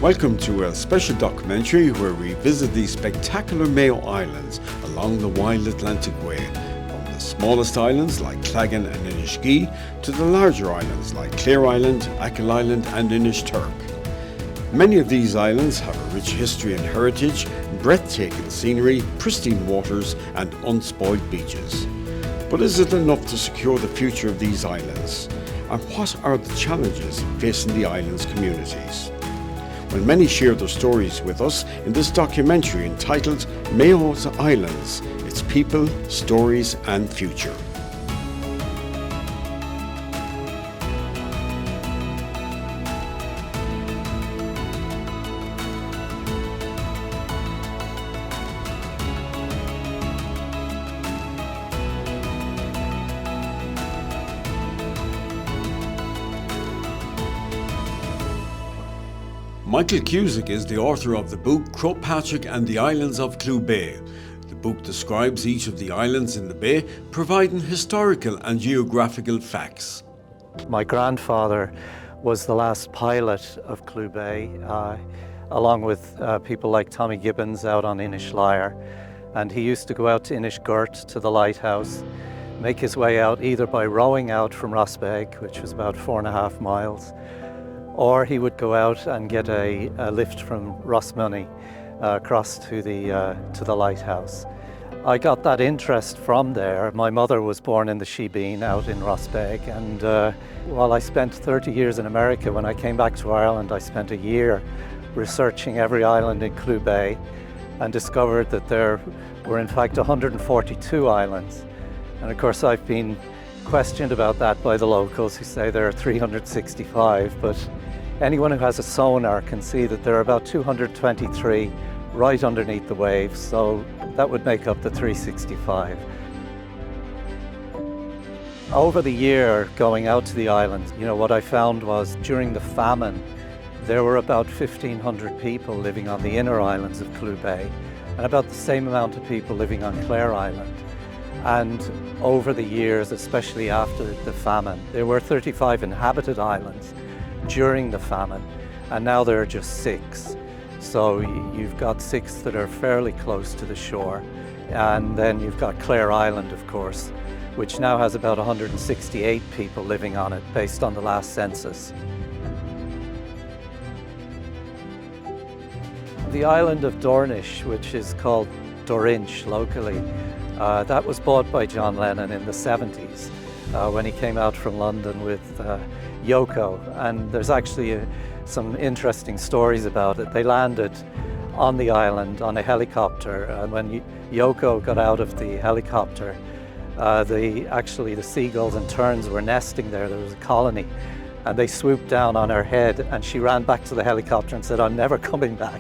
Welcome to a special documentary where we visit the spectacular Mayo Islands along the wild Atlantic Way, from the smallest islands like Claggan and Inishkea to the larger islands like Clare Island, Achill Island and Inishturk. Many of these islands have a rich history and heritage, breathtaking scenery, pristine waters and unspoiled beaches. But is it enough to secure the future of these islands? And what are the challenges facing the islands' communities? Well, many share their stories with us in this documentary entitled Mayo Islands, Its People, Stories and Future. Michael Cusick is the author of the book Patrick and the Islands of Clew Bay. The book describes each of the islands in the bay, providing historical and geographical facts. My grandfather was the last pilot of Clew Bay, along with people like Tommy Gibbons out on Inish Lyre. And he used to go out to Inishturk to the lighthouse, make his way out either by rowing out from Beg, which was about 4.5 miles, or he would go out and get a lift from Rossmoney across to the lighthouse. I got that interest from there. My mother was born in the Shebeen out in Beg, and while I spent 30 years in America, when I came back to Ireland, I spent a year researching every island in Clew Bay and discovered that there were in fact 142 islands. And of course I've been questioned about that by the locals, who say there are 365, but anyone who has a sonar can see that there are about 223 right underneath the waves, so that would make up the 365. Over the year going out to the islands, what I found was during the famine, there were about 1,500 people living on the inner islands of Clew Bay, and about the same amount of people living on Clare Island. And over the years, especially after the famine, there were 35 inhabited islands during the famine, and now there are just 6. So you've got 6 that are fairly close to the shore, and then you've got Clare Island, of course, which now has about 168 people living on it based on the last census. The island of Dornish, which is called Dorinch locally, that was bought by John Lennon in the 70s when he came out from London with Yoko, and there's actually some interesting stories about it. They landed on the island on a helicopter, and when Yoko got out of the helicopter, the seagulls and terns were nesting there. There was a colony, and they swooped down on her head, and she ran back to the helicopter and said, "I'm never coming back."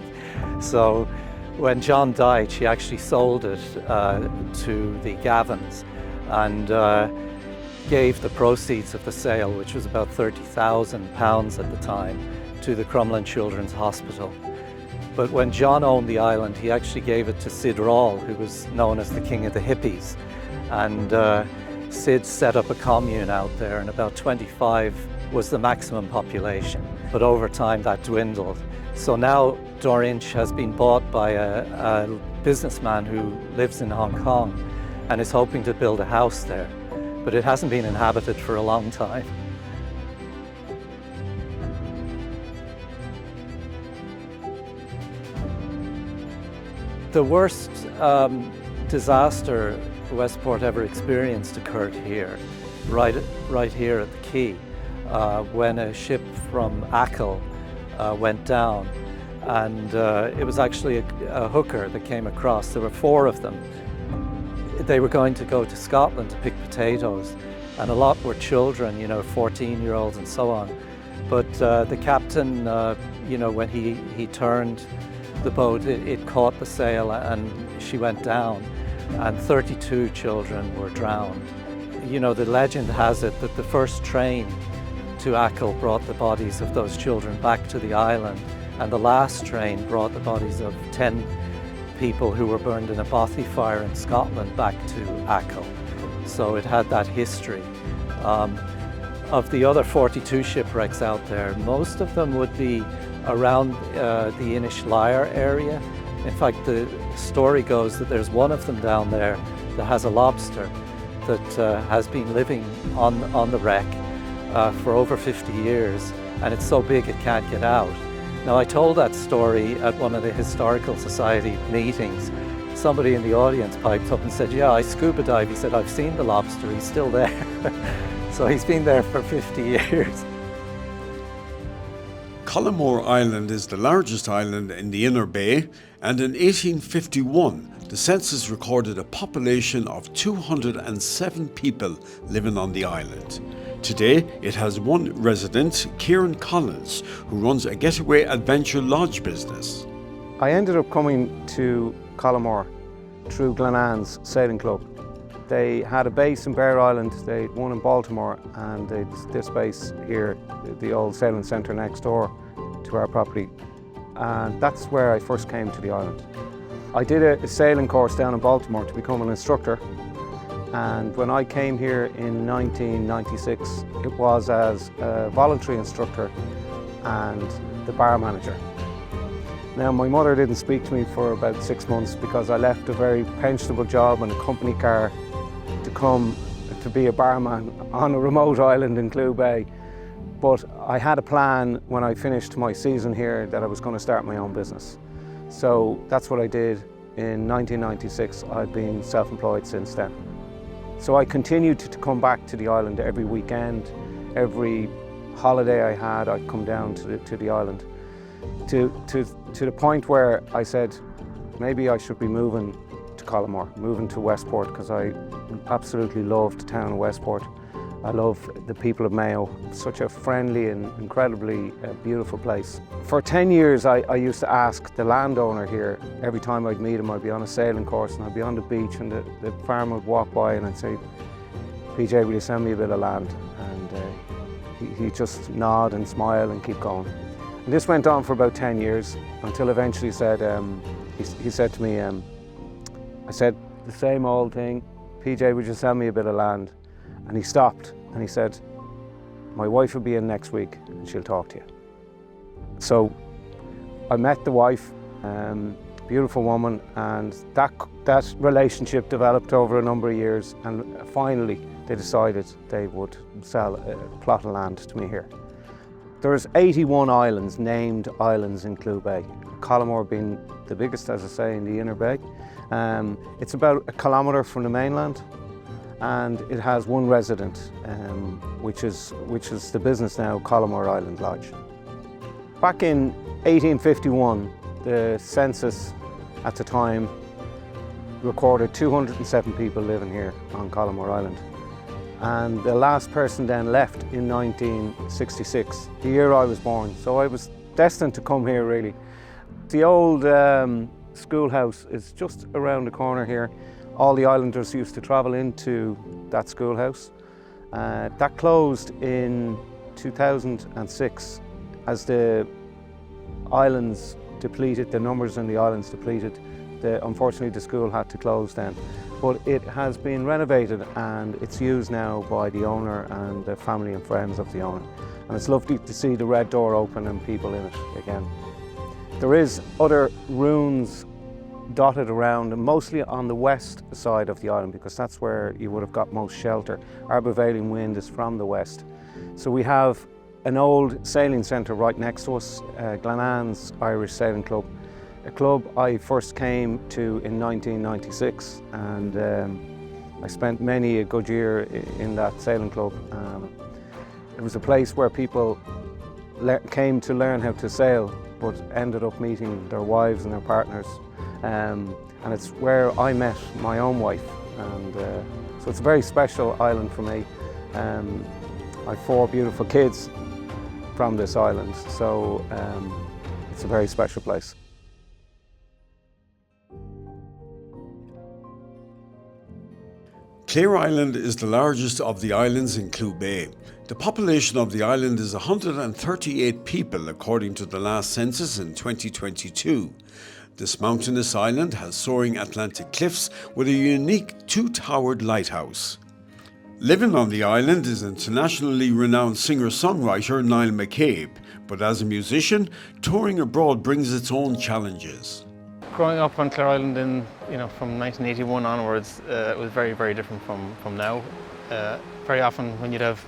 So when John died, she actually sold it to the Gavins and gave the proceeds of the sale, which was about £30,000 at the time, to the Crumlin Children's Hospital. But when John owned the island, he actually gave it to Sid Rawle, who was known as the king of the hippies. And Sid set up a commune out there, and about 25 was the maximum population. But over time that dwindled. So now Dorinch has been bought by a businessman who lives in Hong Kong and is hoping to build a house there. But it hasn't been inhabited for a long time. The worst disaster Westport ever experienced occurred here, right here at the quay, when a ship from Achill went down, and it was actually a hooker that came across. There were 4 of them. They were going to go to Scotland to pick potatoes, and a lot were children, 14-year-olds and so on. But the captain, when he turned the boat, it caught the sail and she went down, and 32 children were drowned. The legend has it that the first train to Achill brought the bodies of those children back to the island, and the last train brought the bodies of 10 people who were burned in a bothy fire in Scotland back to Achill. So it had that history. Of the other 42 shipwrecks out there, most of them would be around the Inishbiggle area. In fact, the story goes that there's one of them down there that has a lobster that has been living on the wreck for over 50 years, and it's so big it can't get out. Now, I told that story at one of the Historical Society meetings. Somebody in the audience piped up and said, yeah, I scuba dive. He said, I've seen the lobster, he's still there. So he's been there for 50 years. Collonmore Island is the largest island in the Inner Bay, and in 1851 the census recorded a population of 207 people living on the island. Today it has one resident, Kieran Collins, who runs a getaway adventure lodge business. I ended up coming to Collonmore through Glenann's Sailing Club. They had a base in Bear Island, they had one in Baltimore, and they'd this base here, the old sailing centre next door to our property. And that's where I first came to the island. I did a sailing course down in Baltimore to become an instructor, and when I came here in 1996, it was as a voluntary instructor and the bar manager. Now, my mother didn't speak to me for about 6 months because I left a very pensionable job in a company car to come to be a barman on a remote island in Clew Bay. But I had a plan when I finished my season here that I was going to start my own business. So that's what I did in 1996. I've been self-employed since then. So I continued to come back to the island every weekend. Every holiday I had, I'd come down to the island. To the point where I said, maybe I should be moving to Collonmore, moving to Westport, because I absolutely love the town of Westport. I love the people of Mayo, such a friendly and incredibly beautiful place. For 10 years I used to ask the landowner here, every time I'd meet him, I'd be on a sailing course and I'd be on the beach and the farmer would walk by and I'd say, PJ, will you send me a bit of land? And he'd just nod and smile and keep going. And this went on for about 10 years until eventually he said to me, I said the same old thing, PJ, would you send me a bit of land? And he stopped and he said, my wife will be in next week and she'll talk to you. So I met the wife, beautiful woman, and that relationship developed over a number of years, and finally they decided they would sell a plot of land to me here. There's 81 islands, named islands in Clew Bay, Collonmore being the biggest, as I say, in the Inner Bay. It's about 1 kilometre from the mainland, and it has one resident, which is the business now, Collonmore Island Lodge. Back in 1851, the census at the time recorded 207 people living here on Collonmore Island. And the last person then left in 1966, the year I was born. So I was destined to come here, really. The old schoolhouse is just around the corner here. All the islanders used to travel into that schoolhouse. That closed in 2006 as the islands depleted, the numbers in the islands depleted. Unfortunately, the school had to close then. But it has been renovated and it's used now by the owner and the family and friends of the owner. And it's lovely to see the red door open and people in it again. There is other ruins dotted around, and mostly on the west side of the island, because that's where you would have got most shelter. Our prevailing wind is from the west. So we have an old sailing centre right next to us, Glenann's Irish Sailing Club, a club I first came to in 1996, and I spent many a good year in that sailing club. It was a place where people came to learn how to sail, but ended up meeting their wives and their partners. And it's where I met my own wife, and so it's a very special island for me. I have 4 beautiful kids from this island, so it's a very special place. Clare Island is the largest of the islands in Clew Bay. The population of the island is 138 people according to the last census in 2022. This mountainous island has soaring Atlantic cliffs with a unique 2-towered lighthouse. Living on the island is internationally renowned singer-songwriter Niall McCabe, But as a musician, touring abroad brings its own challenges. Growing up on Clare Island from 1981 onwards, it was very, very different from now. Very often when you'd have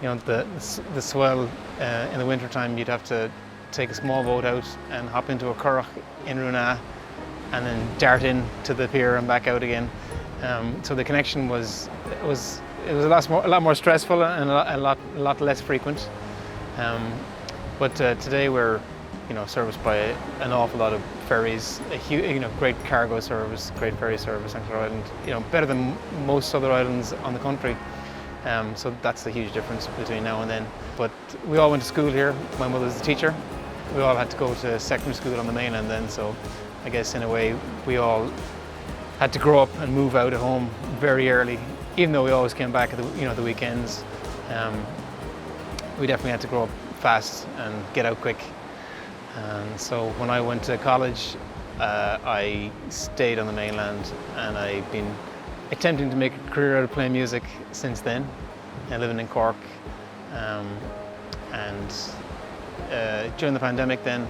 the swell in the winter time, you'd have to take a small boat out and hop into a curragh in Runa and then dart in to the pier and back out again. So the connection was a lot more stressful and a lot less frequent. But today we're serviced by an awful lot of ferries, a huge, great cargo service, great ferry service on Clare Island. Better than most other islands on the country. So that's a huge difference between now and then. But we all went to school here. My mother's a teacher. We all had to go to secondary school on the mainland then. So I guess in a way we all had to grow up and move out of home very early. Even though we always came back at the weekends, we definitely had to grow up fast and get out quick. And so when I went to college, I stayed on the mainland, and I've been attempting to make a career out of playing music since then, and living in Cork. During the pandemic then,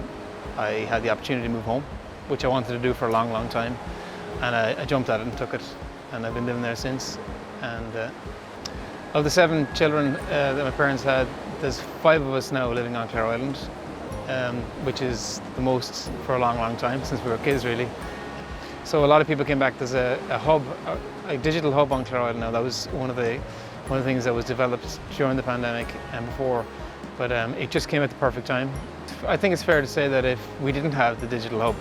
I had the opportunity to move home, which I wanted to do for a long, long time. And I jumped at it and took it, and I've been living there since. And of the 7 children that my parents had, there's 5 of us now living on Clare Island, which is the most for a long, long time, since we were kids really. So a lot of people came back. There's a hub, a digital hub on Clare Island now. That was one of the things that was developed during the pandemic and before, but it just came at the perfect time. I think it's fair to say that if we didn't have the digital hub,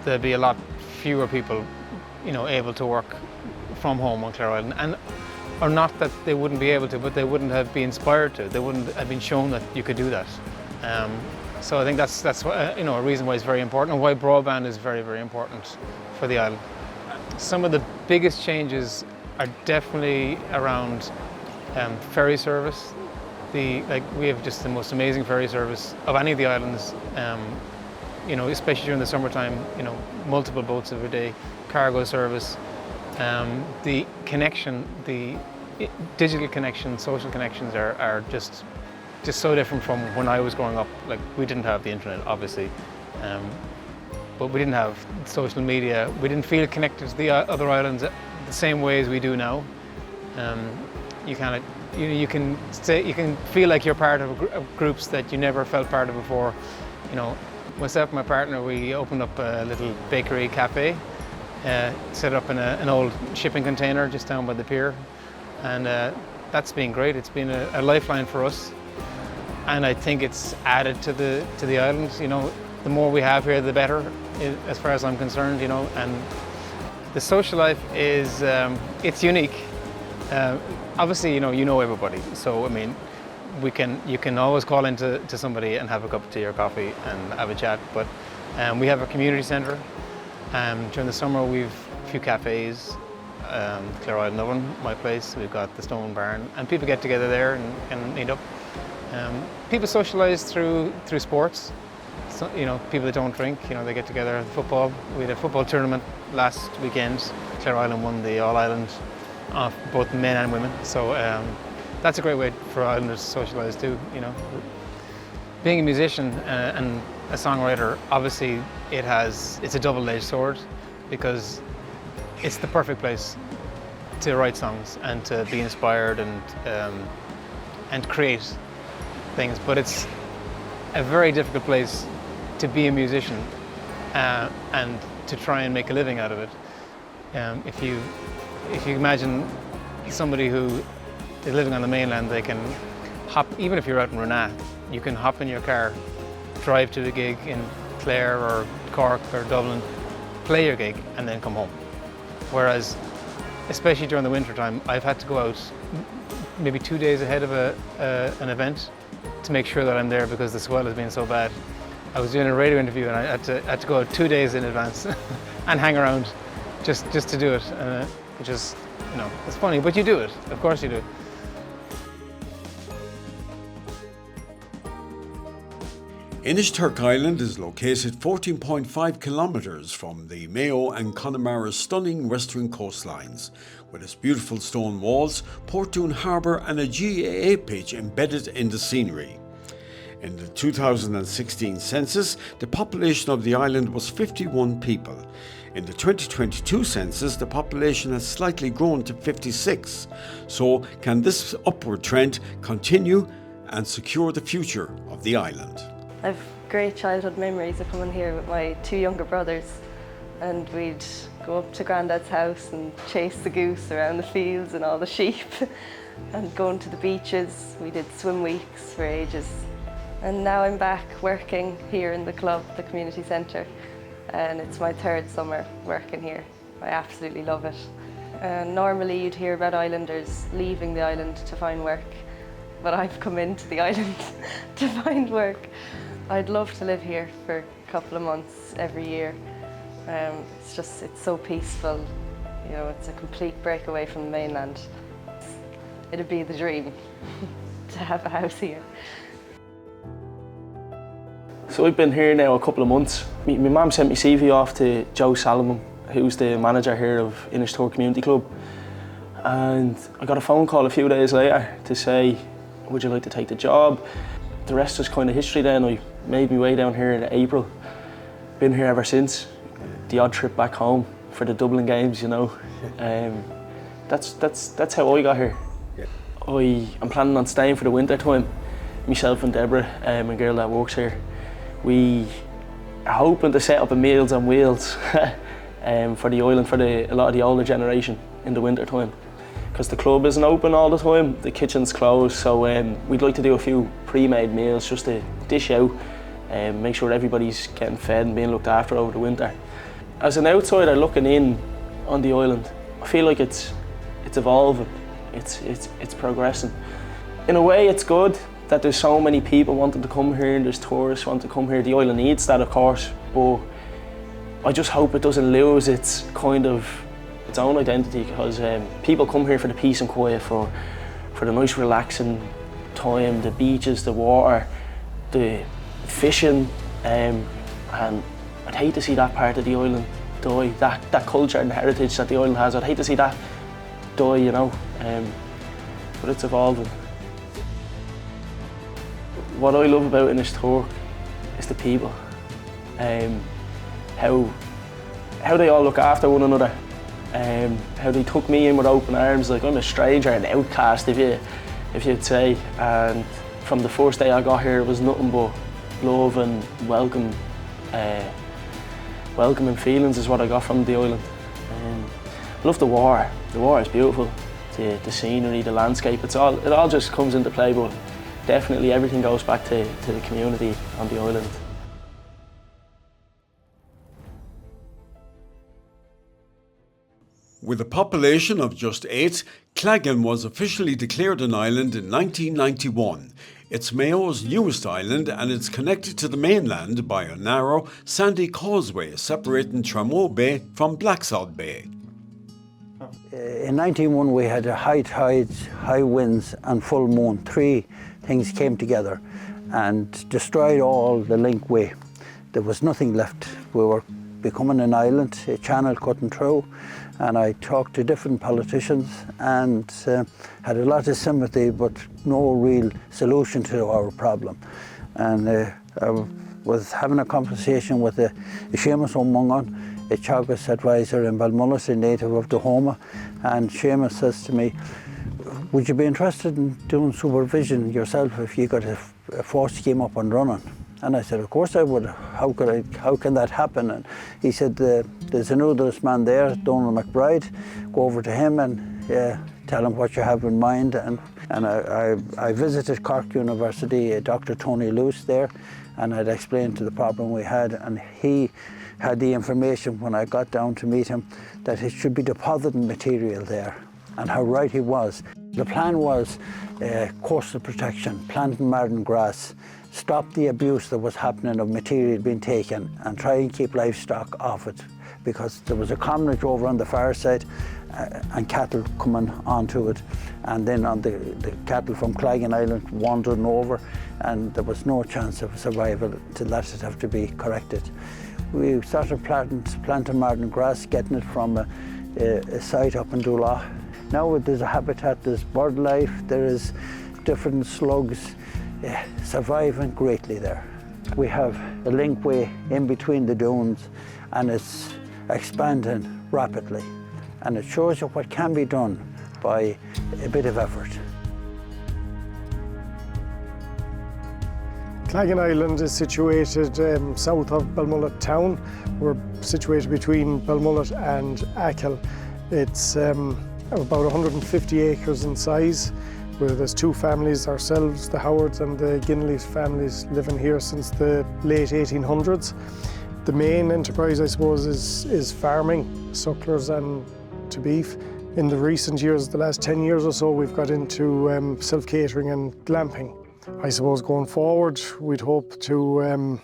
there'd be a lot fewer people, able to work from home on Clare Island, or not that they wouldn't be able to, but they wouldn't have been inspired to. They wouldn't have been shown that you could do that. So I think that's a reason why it's very important, and why broadband is very, very important for the island. Some of the biggest changes are definitely around ferry service. We have just the most amazing ferry service of any of the islands. Especially during the summertime. Multiple boats every day, cargo service. The connection, the digital connection, social connections are just so different from when I was growing up. Like, we didn't have the internet, obviously, but we didn't have social media. We didn't feel connected to the other islands the same way as we do now. You can feel like you're part of groups that you never felt part of before. Myself and my partner, we opened up a little bakery cafe, set up in an old shipping container just down by the pier, and that's been great. It's been a lifeline for us, and I think it's added to the island. The more we have here, the better, as far as I'm concerned. And the social life is it's unique. Obviously, you know everybody. So I mean, you can always call into somebody and have a cup of tea or coffee and have a chat. But we have a community centre. During the summer, we've a few cafes. Clare Island Oven, my place. We've got the Stone Barn, and people get together there and meet up. People socialise through sports. So, people that don't drink, they get together. Football. We had a football tournament last weekend. Clare Island won the All Ireland, both men and women. So that's a great way for islanders to socialise too. Being a musician and a songwriter, obviously it's a double-edged sword, because it's the perfect place to write songs and to be inspired and create things. But it's a very difficult place to be a musician and to try and make a living out of it. If you imagine somebody who is living on the mainland, they can hop, even if you're out in Runa, you can hop in your car, drive to the gig in Clare or Cork or Dublin, play your gig, and then come home. Whereas, especially during the winter time, I've had to go out maybe 2 days ahead of an event to make sure that I'm there, because the swell has been so bad. I was doing a radio interview and I had to go out 2 days in advance and hang around just to do it, which is, it's funny, but you do it. Of course you do. Inishturk Island is located 14.5 kilometres from the Mayo and Connemara's stunning western coastlines, with its beautiful stone walls, Portoon Harbour and a GAA pitch embedded in the scenery. In the 2016 census, the population of the island was 51 people. In the 2022 census, the population has slightly grown to 56. So, can this upward trend continue and secure the future of the island? I've great childhood memories of coming here with my two younger brothers, and we'd go up to Grandad's house and chase the goose around the fields and all the sheep and going to the beaches. We did swim weeks for ages. And now I'm back working here in the club, the community centre, and it's my third summer working here. I absolutely love it. Normally you'd hear about islanders leaving the island to find work, but I've come into the island to find work. I'd love to live here for a couple of months every year. It's so peaceful, you know, it's a complete break away from the mainland. It'd be the dream to have a house here. So I've been here now a couple of months. My mum sent my CV off to Joe Salomon, who's the manager here of Inishturk Community Club. And I got a phone call a few days later to say, would you like to take the job? The rest is kind of history then. I made my way down here in April. Been here ever since. The odd trip back home for the Dublin games, you know. That's how I got here. I'm planning on staying for the winter time. Myself and Deborah, a girl that works here, we are hoping to set up a Meals on Wheels for the island for a lot of the older generation in the winter time. Because the club isn't open all the time, the kitchen's closed, so we'd like to do a few pre-made meals just to dish out and make sure everybody's getting fed and being looked after over the winter. As an outsider looking in on the island, I feel like it's evolving, it's progressing. In a way, it's good that there's so many people wanting to come here and there's tourists wanting to come here. The island needs that, of course, but I just hope it doesn't lose its own identity, because people come here for the peace and quiet, for the nice relaxing time, the beaches, the water, the fishing, and I'd hate to see that part of the island die, that culture and heritage that the island has. I'd hate to see that die, you know, but it's evolving. What I love about Inishturk is the people, how they all look after one another, how they took me in with open arms, like I'm a stranger, an outcast if you'd say, and from the first day I got here it was nothing but love and welcoming feelings is what I got from the island. I love the water is beautiful, the scenery, the landscape, it all just comes into play, but definitely everything goes back to the community on the island. With a population of just 8, Claggan was officially declared an island in 1991. It's Mayo's newest island, and it's connected to the mainland by a narrow, sandy causeway separating Clew Bay from Blacksod Bay. In 1991 we had a high tides, high winds and full moon. 3 things came together and destroyed all the linkway. There was nothing left. We were becoming an island, a channel cutting through, and I talked to different politicians and had a lot of sympathy but no real solution to our problem. And I was having a conversation with a Seamus O'Mungan, a Teagasc advisor in Balmullis, a native of Dahoma, and Seamus says to me, would you be interested in doing supervision yourself if you got a FOSS scheme up and running? And I said, of course I would. How can that happen? And he said, there's a nudist man there, Donald McBride. Go over to him and tell him what you have in mind. And I visited Cork University, Dr. Tony Luce there, and I'd explained to the problem we had, and he had the information when I got down to meet him that it should be depositing material there, and how right he was. The plan was coastal protection, planting marden grass, stop the abuse that was happening of material being taken, and try and keep livestock off it, because there was a commonage over on the far side and cattle coming onto it, and then on the cattle from Claggan Island wandering over, and there was no chance of survival till that would have to be corrected. We started planting marden grass, getting it from a site up in Dula. Now there's a habitat, there's bird life, there is different slugs, surviving greatly there. We have a linkway in between the dunes and it's expanding rapidly. And it shows you what can be done by a bit of effort. Claggan Island is situated south of Belmullet town. We're situated between Belmullet and Achill. It's about 150 acres in size, where there's two families, ourselves, the Howards and the Ginley families, living here since the late 1800s. The main enterprise, I suppose, is farming, sucklers and to beef. In the recent years, the last 10 years or so, we've got into self-catering and glamping. I suppose going forward, we'd hope to,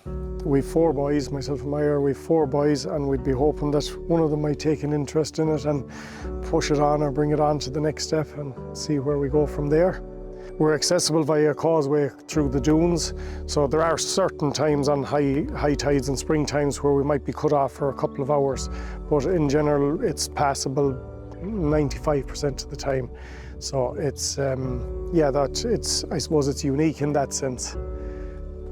we've 4 boys, myself and Mayo, we've 4 boys, and we'd be hoping that one of them might take an interest in it and push it on or bring it on to the next step and see where we go from there. We're accessible via a causeway through the dunes, so there are certain times on high tides and spring times where we might be cut off for a couple of hours, but in general it's passable 95% of the time. So it's, I suppose it's unique in that sense.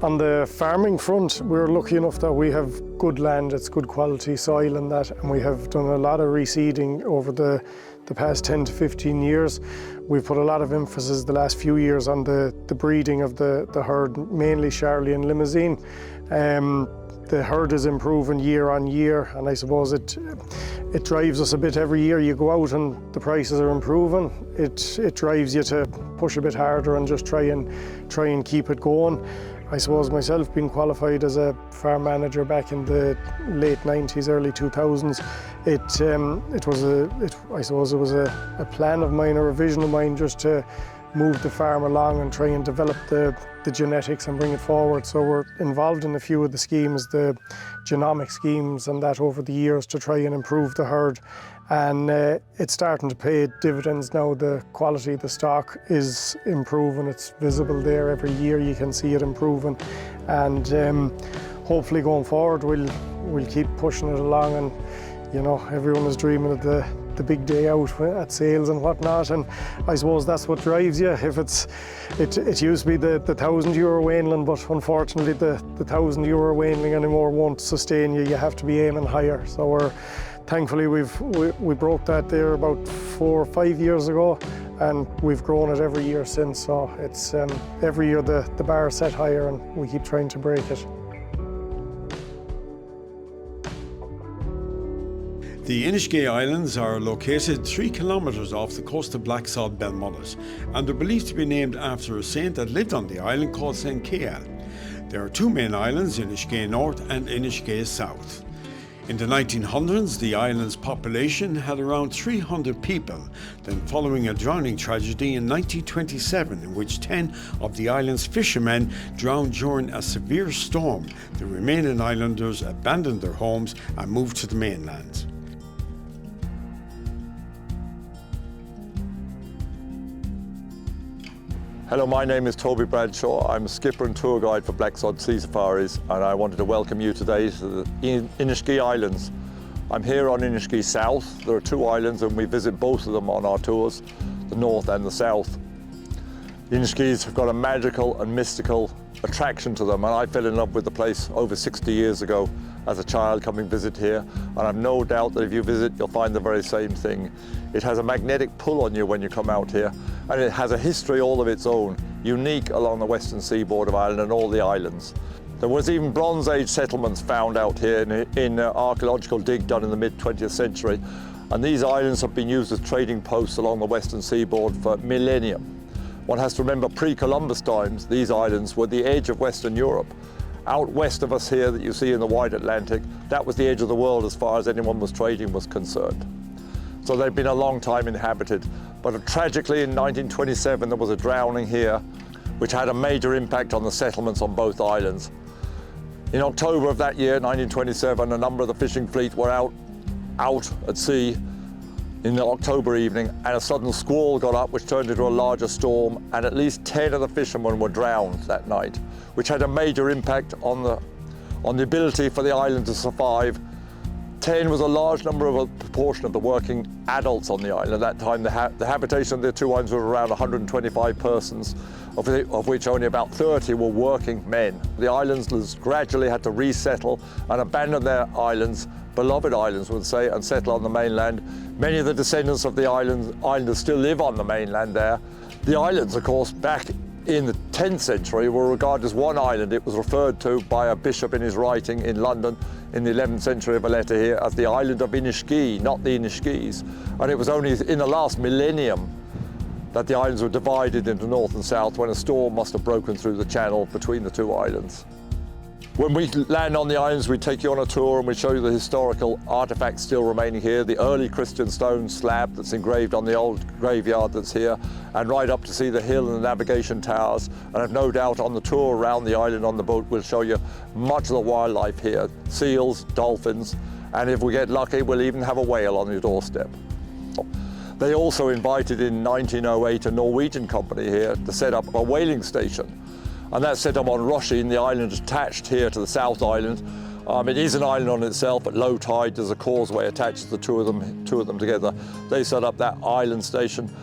On the farming front, we're lucky enough that we have good land, it's good quality soil and that, and we have done a lot of reseeding over the past 10 to 15 years. We've put a lot of emphasis the last few years on the breeding of the herd, mainly Charlie and Limousine. The herd is improving year on year, and I suppose it drives us a bit every year. You go out and the prices are improving. It drives you to push a bit harder and just try and keep it going. I suppose myself being qualified as a farm manager back in the late 90s, early 2000s, I suppose it was a plan of mine or a vision of mine just to move the farm along and try and develop the genetics and bring it forward. So we're involved in a few of the schemes, the genomic schemes and that over the years to try and improve the herd. And it's starting to pay dividends now. The quality of the stock is improving. It's visible there every year. You can see it improving. And hopefully going forward, we'll keep pushing it along. And you know, everyone is dreaming of the big day out at sales and whatnot, and I suppose that's what drives you. If it used to be the €1,000 weanling, but unfortunately the €1,000 weanling anymore won't sustain you. You have to be aiming higher. So thankfully we broke that there about 4 or 5 years ago, and we've grown it every year since. So it's every year the bar is set higher, and we keep trying to break it. The Inish G Islands are located 3 kilometres off the coast of Blacksod Belmullet, and they're believed to be named after a saint that lived on the island called St. Cian. There are 2 main islands, Inish G North and Inish G South. In the 1900s, the island's population had around 300 people. Then following a drowning tragedy in 1927, in which 10 of the island's fishermen drowned during a severe storm, the remaining islanders abandoned their homes and moved to the mainland. Hello, my name is Toby Bradshaw. I'm a skipper and tour guide for Blacksod Sea Safaris, and I wanted to welcome you today to the Inish G Islands. I'm here on Inish G South. There are 2 islands and we visit both of them on our tours, the north and the south. The Inish G's have got a magical and mystical attraction to them, and I fell in love with the place over 60 years ago as a child coming visit here, and I've no doubt that if you visit you'll find the very same thing. It has a magnetic pull on you when you come out here, and it has a history all of its own, unique along the western seaboard of Ireland and all the islands. There was even Bronze Age settlements found out here in archaeological dig done in the mid-20th century, and these islands have been used as trading posts along the western seaboard for millennia. One has to remember pre-Columbus times, these islands were the edge of Western Europe. Out west of us here that you see in the wide Atlantic, that was the edge of the world as far as anyone was trading was concerned. So they've been a long time inhabited, but tragically in 1927 there was a drowning here which had a major impact on the settlements on both islands. In October of that year, 1927, a number of the fishing fleet were out at sea in the October evening, and a sudden squall got up which turned into a larger storm, and at least 10 of the fishermen were drowned that night, which had a major impact on the ability for the island to survive 10 was a large number of a proportion of the working adults on the island. At that time, the habitation of the two islands was around 125 persons, of which only about 30 were working men. The islanders gradually had to resettle and abandon their islands, beloved islands would say, and settle on the mainland. Many of the descendants of the islanders still live on the mainland there. The islands, of course, back in the 10th century were regarded as one island. It was referred to by a bishop in his writing in London in the 11th century of a letter here as the island of Inish G, not the Inishkees. And it was only in the last millennium that the islands were divided into north and south when a storm must have broken through the channel between the two islands. When we land on the islands, we take you on a tour and we show you the historical artifacts still remaining here, the early Christian stone slab that's engraved on the old graveyard that's here, and right up to see the hill and the navigation towers. And I've no doubt on the tour around the island on the boat we'll show you much of the wildlife here, seals, dolphins, and if we get lucky we'll even have a whale on your doorstep. They also invited in 1908 a Norwegian company here to set up a whaling station. And that's set up on Roshi, the island attached here to the South Island. It is an island on itself. At low tide, there's a causeway attaches the two of them together. They set up that island station.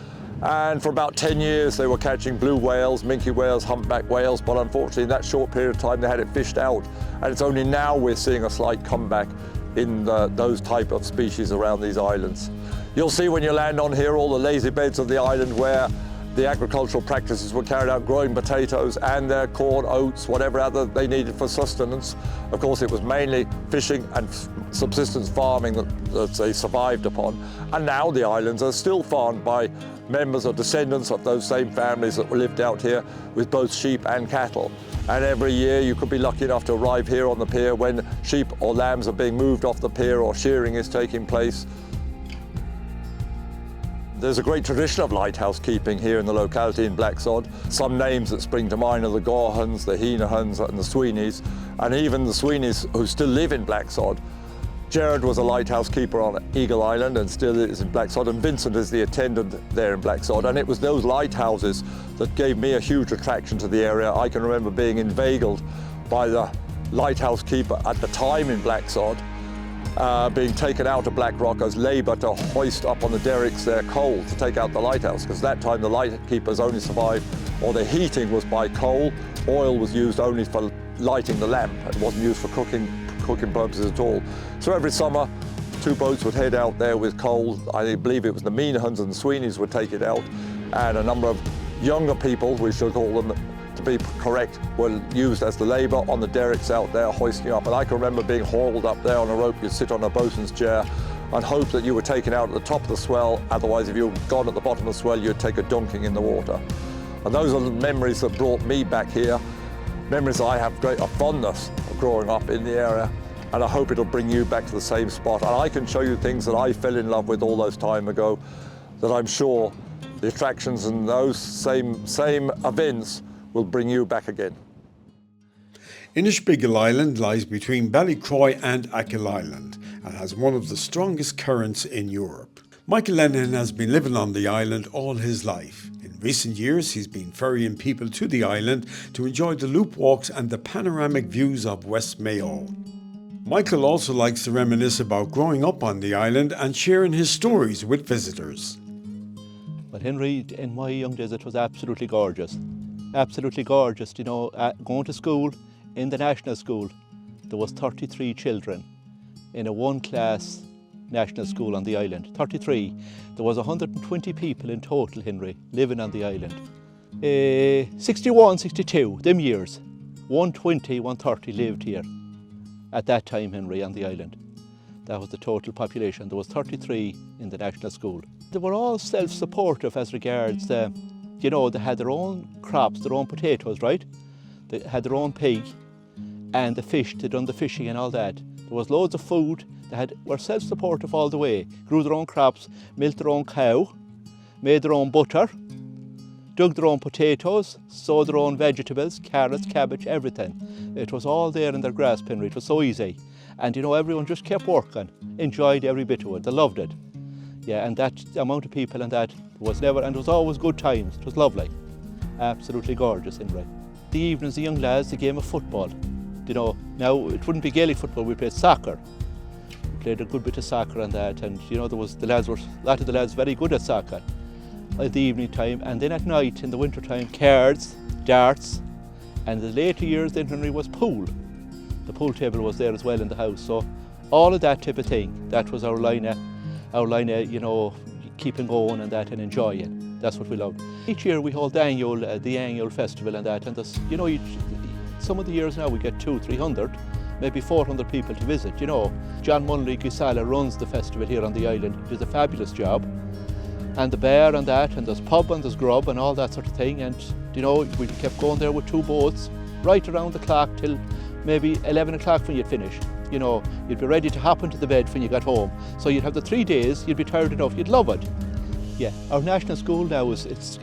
And for about 10 years, they were catching blue whales, minke whales, humpback whales, but unfortunately, in that short period of time, they had it fished out. And it's only now we're seeing a slight comeback in those type of species around these islands. You'll see when you land on here all the lazy beds of the island where the agricultural practices were carried out, growing potatoes and their corn, oats, whatever other they needed for sustenance. Of course, it was mainly fishing and subsistence farming that they survived upon. And now the islands are still farmed by members or descendants of those same families that lived out here with both sheep and cattle. And every year you could be lucky enough to arrive here on the pier when sheep or lambs are being moved off the pier or shearing is taking place. There's a great tradition of lighthouse keeping here in the locality in Blacksod. Some names that spring to mind are the Gorhans, the Heenahans and the Sweeneys, and even the Sweeneys who still live in Blacksod. Gerard was a lighthouse keeper on Eagle Island and still is in Blacksod, and Vincent is the attendant there in Blacksod. And it was those lighthouses that gave me a huge attraction to the area. I can remember being inveigled by the lighthouse keeper at the time in Blacksod, being taken out of Black Rock as labour to hoist up on the derricks their coal to take out the lighthouse, because at that time the light keepers only survived, or the heating was by coal. Oil was used only for lighting the lamp. It wasn't used for cooking purposes at all. So every summer, two boats would head out there with coal. I believe it was the Meenahans and the Sweeneys would take it out, and a number of younger people, we should call them, to be correct, were used as the labour on the derricks out there hoisting up. And I can remember being hauled up there on a rope. You'd sit on a boatswain's chair and hope that you were taken out at the top of the swell. Otherwise, if you were gone at the bottom of the swell, you'd take a dunking in the water. And those are the memories that brought me back here. Memories I have a fondness of growing up in the area. And I hope it'll bring you back to the same spot. And I can show you things that I fell in love with all those time ago, that I'm sure the attractions and those same events will bring you back again. Inishbiggle Island lies between Ballycroy and Achill Island and has one of the strongest currents in Europe. Michael Lennon has been living on the island all his life. In recent years, he's been ferrying people to the island to enjoy the loop walks and the panoramic views of West Mayo. Michael also likes to reminisce about growing up on the island and sharing his stories with visitors. But Henry, in my young days, it was absolutely gorgeous. Absolutely gorgeous, you know, going to school in the national school, there was 33 children in a one-class national school on the island, 33. There was 120 people in total, Henry, living on the island. 61, 62, them years, 120, 130 lived here at that time, Henry, on the island. That was the total population. There was 33 in the national school. They were all self-supportive as regards you know, they had their own crops, their own potatoes, right? They had their own pig and the fish, they'd done the fishing and all that. There was loads of food. They were self-supportive all the way. Grew their own crops, milked their own cow, made their own butter, dug their own potatoes, sowed their own vegetables, carrots, cabbage, everything. It was all there in their grasp, Henry. It was so easy. And you know, everyone just kept working, enjoyed every bit of it. They loved it. Yeah, and that amount of people and that was never, and it was always good times. It was lovely. Absolutely gorgeous, Henry. The evenings, the young lads, the game of football. You know, now it wouldn't be Gaelic football, we played soccer. played a good bit of soccer and that, and you know, a lot of the lads very good at soccer at the evening time, and then at night in the winter time, cards, darts, and the later years then, Henry, was pool. The pool table was there as well in the house, so all of that type of thing, that was our line of, you know, keeping going and that and enjoying. That's what we love. Each year we hold the annual festival and that, and there's, you know, some of the years now we get 200-300, maybe 400 people to visit, you know. John Munley Gisala runs the festival here on the island. He does a fabulous job. And the bar and that, and there's pub and there's grub and all that sort of thing, and you know, we kept going there with 2 boats right around the clock till maybe 11 o'clock when you'd finished. You know, you'd be ready to hop into the bed when you got home. So you'd have the 3 days, you'd be tired enough, you'd love it. Yeah, our national school now is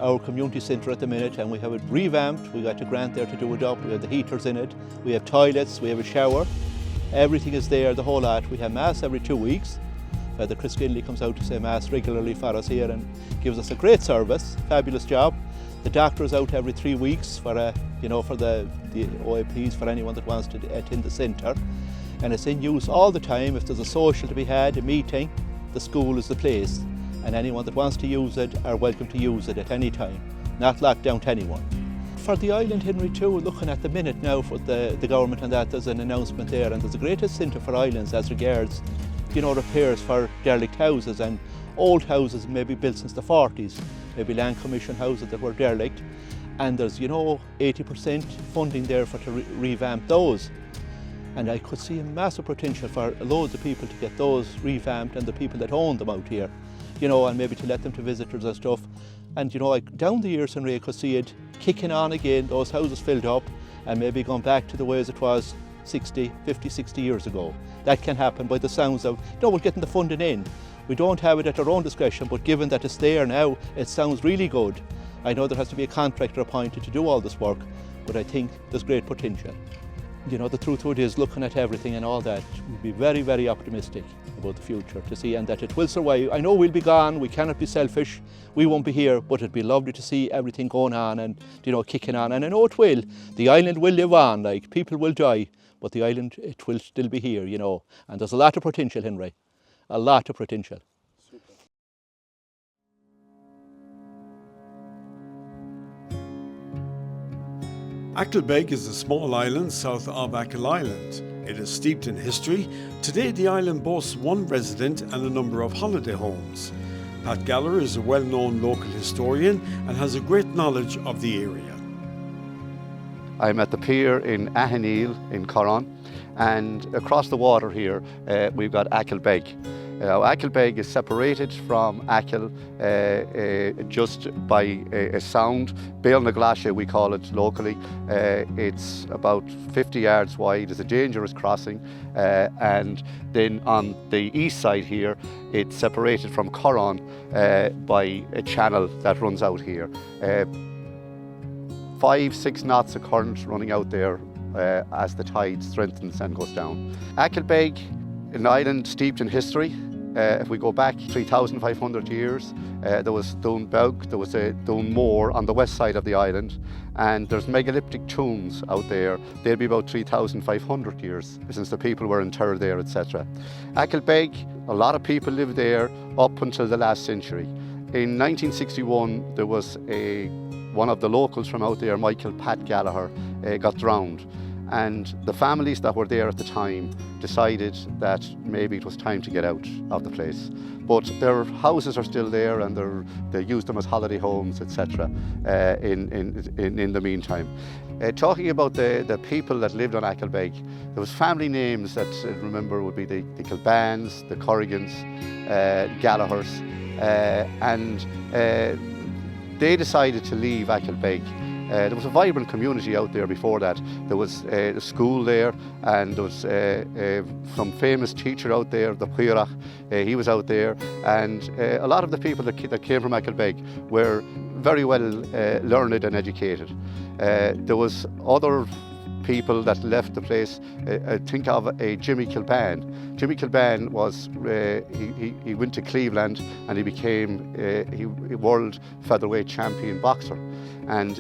our community centre at the minute, and we have it revamped. We got a grant there to do it up. We have the heaters in it, we have toilets, we have a shower. Everything is there, the whole lot. We have mass every 2 weeks. Father Chris Kinley comes out to say mass regularly for us here and gives us a great service, fabulous job. The doctor is out every 3 weeks for you know, for the OAPs, for anyone that wants to attend the centre. And it's in use all the time. If there's a social to be had, a meeting, the school is the place. And anyone that wants to use it are welcome to use it at any time, not locked down to anyone. For the island, Henry, too, looking at the minute now for the government and that, there's an announcement there, and there's a greatest centre for islands as regards, you know, repairs for derelict houses and old houses maybe built since the 40s, maybe land commission houses that were derelict, and there's, you know, 80% funding there to revamp those. And I could see a massive potential for loads of people to get those revamped, and the people that own them out here, you know, and maybe to let them to visitors and stuff. And you know, like down the years, Henry, I could see it kicking on again, those houses filled up, and maybe going back to the way as it was 50, 60 years ago. That can happen by the sounds of, you know, we're getting the funding in. We don't have it at our own discretion, but given that it's there now, it sounds really good. I know there has to be a contractor appointed to do all this work, but I think there's great potential. You know, the truth of it is, looking at everything and all that, we'd be very, very optimistic about the future to see, and that it will survive. I know we'll be gone, we cannot be selfish, we won't be here, but it'd be lovely to see everything going on and, you know, kicking on. And I know it will. The island will live on, like, people will die, but the island, it will still be here, you know. And there's a lot of potential, Henry, a lot of potential. Achill Beg is a small island south of Achill Island. It is steeped in history. Today the island boasts 1 resident and a number of holiday homes. Pat Gallagher is a well-known local historian and has a great knowledge of the area. I'm at the pier in Achill in Corron, and across the water here we've got Achill Beg. Achill Beg is separated from Achill just by a sound. Béal na Glasha, we call it locally. It's about 50 yards wide. It's a dangerous crossing. And then on the east side here, it's separated from Corron by a channel that runs out here. 5-6 knots of current running out there as the tide strengthens and goes down. Achill Beg, an island steeped in history. If we go back 3,500 years, there was Dún Beg, there was a Dún Mór on the west side of the island, and there's megalithic tombs out there. They'll be about 3,500 years since the people were interred there, etc. Achill Beg, a lot of people lived there up until the last century. In 1961, there was one of the locals from out there, Michael Pat Gallagher, got drowned. And the families that were there at the time decided that maybe it was time to get out of the place. But their houses are still there, and they use them as holiday homes, etc. In the meantime. Talking about the people that lived on Achill Beg, there was family names that I remember would be the Kilbans, the Corrigans, Gallaghers, and they decided to leave Achill Beg. There was a vibrant community out there before that. There was a school there, and there was some famous teacher out there, the Púrach, he was out there, and a lot of the people that came from Achill Beg were very well learned and educated. There was other people that left the place. Think of a Jimmy Kilban. Jimmy Kilban was, he went to Cleveland and he became a world featherweight champion boxer. And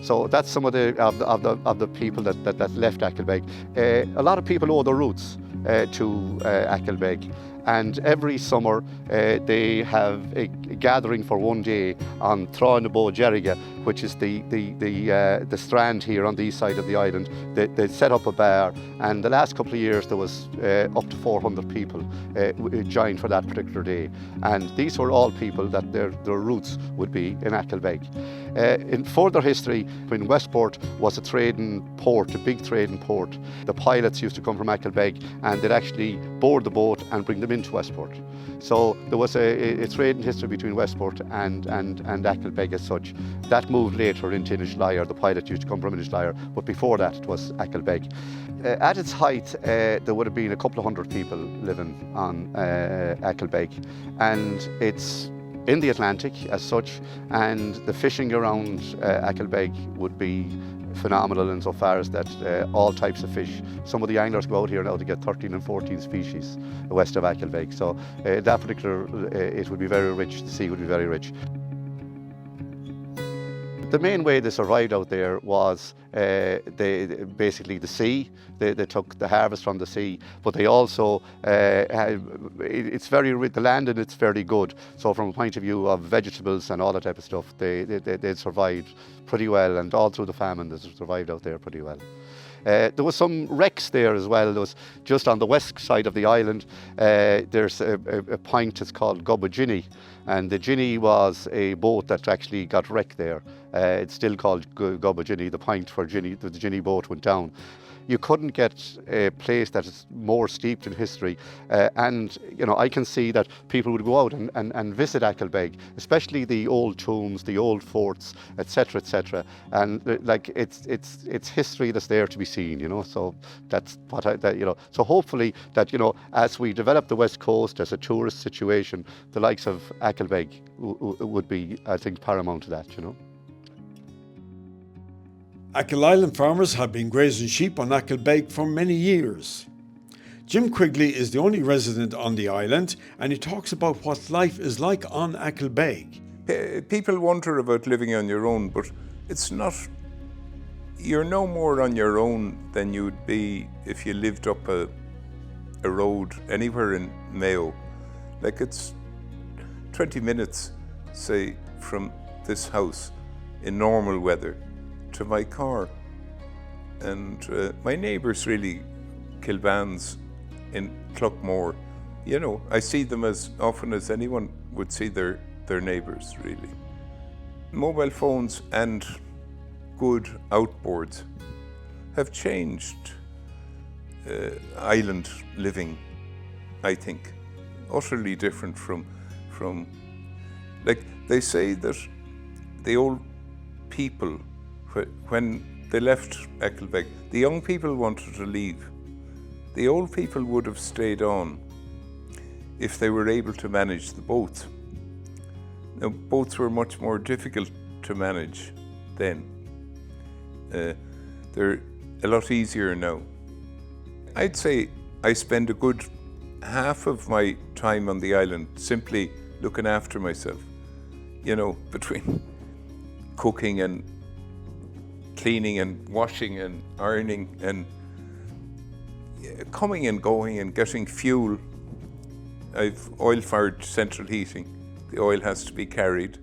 so that's some of the people that left Achill Beg. A lot of people owe their roots to Achill Beg. And every summer they have a gathering for one day on Tráinabo Jerriga, which is the strand here on the east side of the island. They set up a bar, and the last couple of years there was up to 400 people joined for that particular day. And these were all people that their roots would be in Achill Beg. In further history, when Westport was a trading port, a big trading port, the pilots used to come from Achill Beg and they'd actually board the boat and bring them into Westport. So there was a trading history between Westport and Achill Beg as such. That moved later into Inishturk. The pilot used to come from Inishturk, but before that it was Achill Beg. At its height, there would have been a couple of hundred people living on Achill Beg, and it's in the Atlantic as such, and the fishing around Achill Beg would be phenomenal insofar as that all types of fish. Some of the anglers go out here now to get 13 and 14 species west of Achill Beg. So that particular, it would be very rich, the sea would be very rich. The main way they survived out there was basically the sea. They took the harvest from the sea, but they also, it's very, the land in it's very good. So from a point of view of vegetables and all that type of stuff, they survived pretty well, and all through the famine they survived out there pretty well. There was some wrecks there as well. There was just on the west side of the island, there's a point that's called Gobba, and the Ginny was a boat that actually got wrecked there. It's still called Gobba, the point where the Ginny boat went down. You couldn't get a place that is more steeped in history, and you know, I can see that people would go out and visit Achill Beg, especially the old tombs, the old forts, etc., etc. And like it's history that's there to be seen, you know. So that's what So hopefully that, you know, as we develop the west coast as a tourist situation, the likes of Achill Beg would be, I think, paramount to that, you know. Achill Island farmers have been grazing sheep on Achill Beg for many years. Jim Quigley is the only resident on the island, and he talks about what life is like on Achill Beg. People wonder about living on your own, but it's not. You're no more on your own than you'd be if you lived up a road anywhere in Mayo. Like, it's 20 minutes, say, from this house in normal weather to my car. And my neighbours really, Kilbans in Collonmore, you know, I see them as often as anyone would see their neighbours, really. Mobile phones and good outboards have changed island living, I think. Utterly different from, like they say that the old people, when they left Achill Beg, the young people wanted to leave. The old people would have stayed on if they were able to manage the boats. Now, boats were much more difficult to manage then. They're a lot easier now. I'd say I spend a good half of my time on the island simply looking after myself. You know, between cooking and cleaning and washing and ironing and coming and going and getting fuel. I've oil-fired central heating. The oil has to be carried.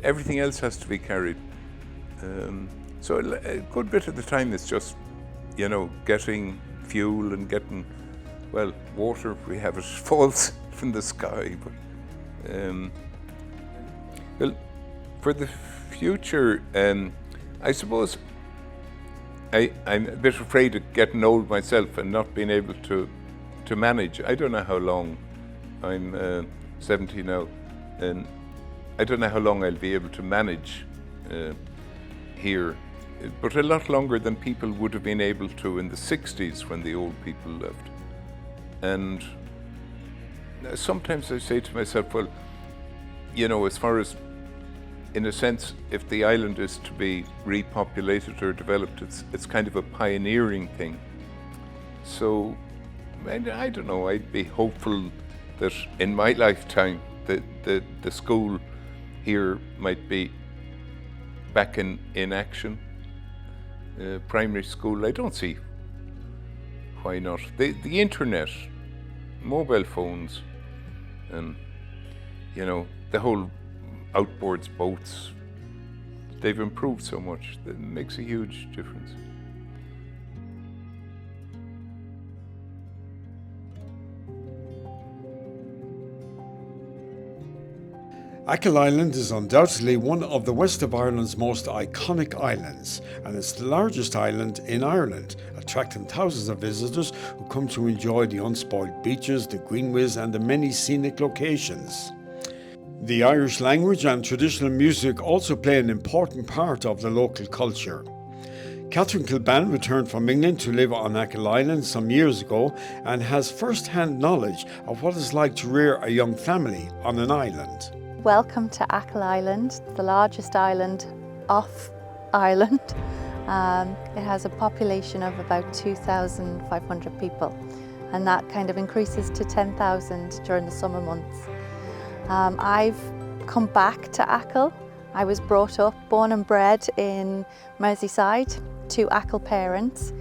Everything else has to be carried. So a good bit of the time is just, you know, getting fuel and getting, well, water. We have it falls from the sky. But well, for the future, I suppose I'm a bit afraid of getting old myself and not being able to manage. I don't know how long. I'm 70 now, and I don't know how long I'll be able to manage here, but a lot longer than people would have been able to in the 60s when the old people left. And sometimes I say to myself, well, you know, as far as, in a sense, if the island is to be repopulated or developed, it's kind of a pioneering thing. So, I don't know, I'd be hopeful that in my lifetime the school here might be back in action. Primary school, I don't see why not? The internet, mobile phones, and you know, the whole outboards boats, they've improved so much that it makes a huge difference. Achill Island is undoubtedly one of the west of Ireland's most iconic islands, and it's the largest island in Ireland, attracting thousands of visitors who come to enjoy the unspoiled beaches, the greenways and the many scenic locations. The Irish language and traditional music also play an important part of the local culture. Catherine Kilban returned from England to live on Achill Island some years ago and has first-hand knowledge of what it's like to rear a young family on an island. Welcome to Achill Island, the largest island off Ireland. It has a population of about 2,500 people, and that kind of increases to 10,000 during the summer months. I've come back to Achill. I was brought up, born and bred in Merseyside to Achill parents.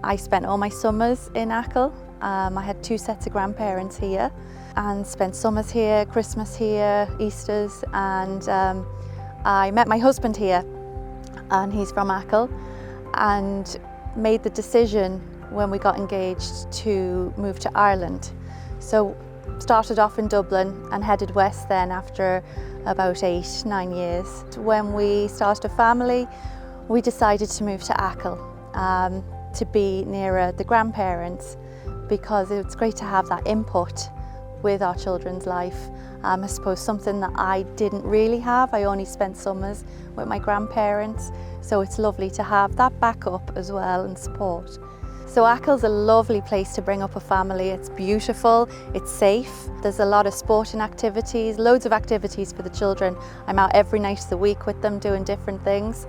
I spent all my summers in Achill. I had 2 sets of grandparents here and spent summers here, Christmas here, Easters, and I met my husband here, and he's from Achill, and made the decision when we got engaged to move to Ireland. So started off in Dublin and headed west then after about 8-9 years. When we started a family, we decided to move to Achill to be nearer the grandparents, because it's great to have that input with our children's life. I suppose something that I didn't really have. I only spent summers with my grandparents, so it's lovely to have that backup as well and support. So Achill's a lovely place to bring up a family. It's beautiful, it's safe. There's a lot of sporting activities, loads of activities for the children. I'm out every night of the week with them doing different things.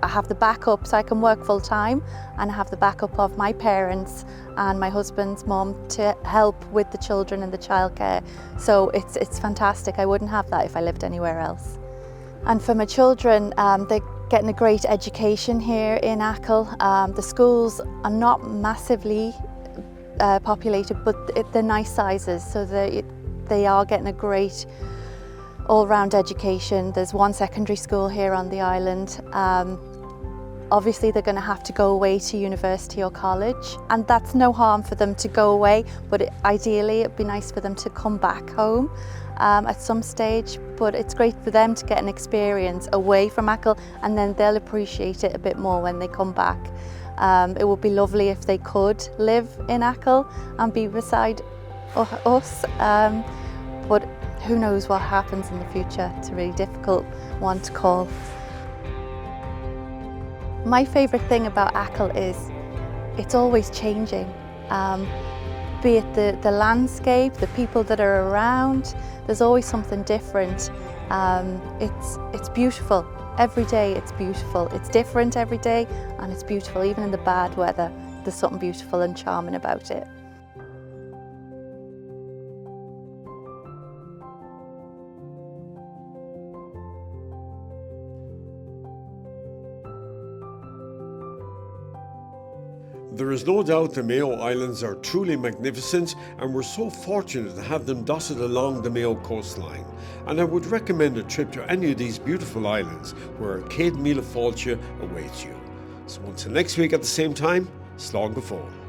I have the backup, so I can work full time, and I have the backup of my parents and my husband's mum to help with the children and the childcare. So it's fantastic. I wouldn't have that if I lived anywhere else. And for my children, they're getting a great education here in Achill. The schools are not massively populated, but they're nice sizes, so they are getting a great all-round education. There's 1 secondary school here on the island. Obviously they're going to have to go away to university or college, and that's no harm for them to go away, but ideally it'd be nice for them to come back home at some stage. But it's great for them to get an experience away from Achill, and then they'll appreciate it a bit more when they come back. It would be lovely if they could live in Achill and be beside us, but who knows what happens in the future. It's a really difficult one to call. My favourite thing about Achill is it's always changing. Be it the landscape, the people that are around, there's always something different. It's beautiful. Every day it's beautiful. It's different every day, and it's beautiful. Even in the bad weather, there's something beautiful and charming about it. There is no doubt the Mayo Islands are truly magnificent, and we're so fortunate to have them dotted along the Mayo coastline. And I would recommend a trip to any of these beautiful islands where Céad Míle Fáilte awaits you. So until next week at the same time, slán go fóill.